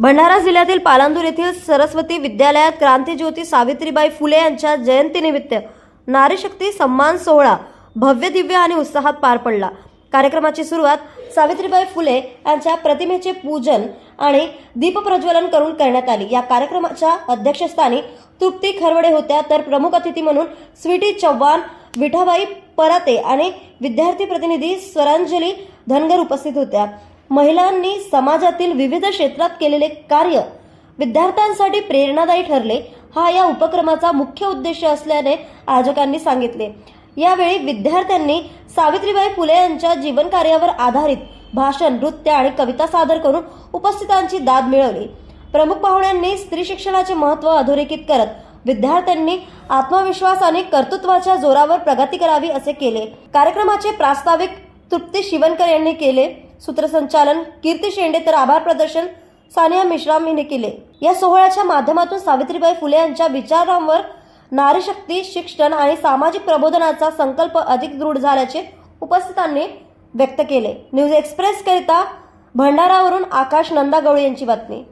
भंडारा जिल्ह्यातील पालांदूर येथील सरस्वती विद्यालयात क्रांतीज्योती सावित्रीबाई फुले यांच्या जयंतीनिमित्त नारी शक्ती सन्मान सोहळा भव्य दिव्य आणि उत्साहात पार पडला। कार्यक्रमाची सुरुवात सावित्रीबाई फुले यांच्या प्रतिमेचे पूजन आणि दीपप्रज्वलन करून करण्यात आली। या कार्यक्रमाच्या अध्यक्षस्थानी तृप्ती खरवडे होत्या, तर प्रमुख अतिथी म्हणून स्वीटी चव्हाण, विठाबाई पराते आणि विद्यार्थी प्रतिनिधी स्वरांजली धनगर उपस्थित होत्या। महिलांनी समाजातील विविध क्षेत्रात केलेले कार्य विद्यार्थ्यांसाठी प्रेरणादायी ठरले, हा या उपक्रमाचा मुख्य उद्देश असल्याने आयोजकांनी सांगितले। यावेळी विद्यार्थ्यांनी सावित्रीबाई फुले यांच्या जीवन कार्यावर आधारित भाषण, नृत्य आणि कविता सादर करून उपस्थितांची दाद मिळवली। प्रमुख पाहुण्यांनी स्त्री शिक्षणाचे महत्त्व अधोरेखित करत विद्यार्थ्यांनी आत्मविश्वास आणि कर्तृत्वाच्या जोरावर प्रगती करावी असे केले। कार्यक्रमाचे प्रास्ताविक तृप्ती शिवनकर यांनी केले, सूत्रसंचालन कीर्ती शेंडे, तर आभार प्रदर्शन सानिया मिश्राम यांनी केले। या सोहळ्याच्या माध्यमातून सावित्रीबाई फुले यांच्या विचारांवर नारी शक्ती, शिक्षण आणि सामाजिक प्रबोधनाचा संकल्प अधिक दृढ झाल्याचे उपस्थितांनी व्यक्त केले। न्यूज एक्सप्रेस करिता भंडारावरून आकाश नंदागवळी यांची बातमी।